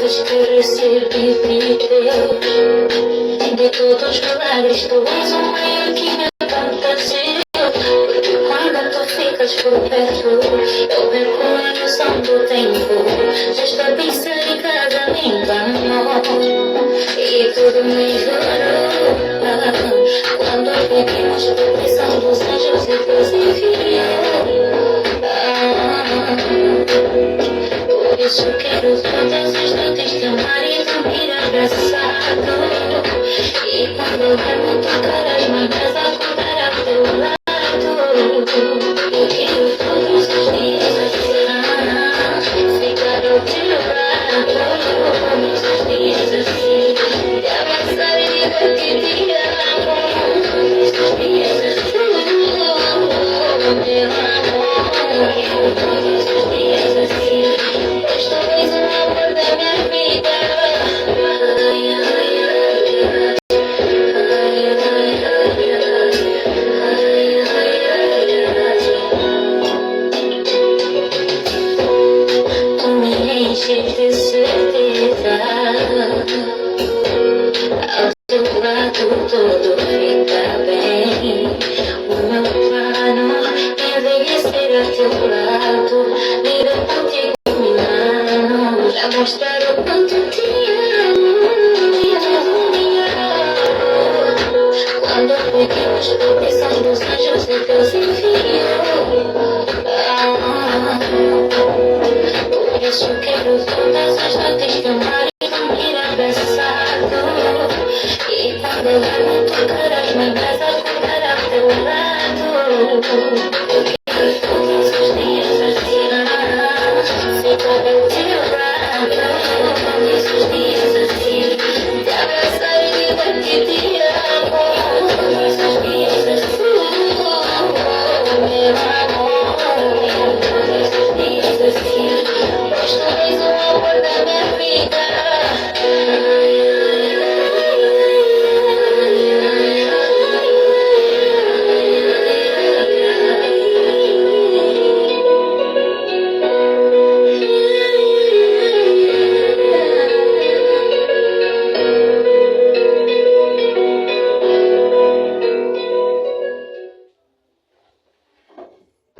coisas que recebi de Deus. De todos os milagres, tu és o meio que me aconteceu. Porque quando tu ficas por perto, eu perco a noção do tempo. Esta pista de casa me enganou e tudo melhorou. Quando pedimos proteção dos anjos e Deus enviou. Por isso quero todas as noites te amar e dormir abraçado. E quando eu me tocar as manhãs, acordar ao teu lado. Eu quero todos os dias ficar ao teu lado. Todos os dias assim, te abraçar e dizer que te amo. Todos os dias assim, meu amor. Todos os dias assim, pois tu és o amor da minha vida. Tu me enches de certeza, ao teu lado tudo fica bem. O meu plano é envelhecer a teu lado, viver contigo milagres. Já mostrei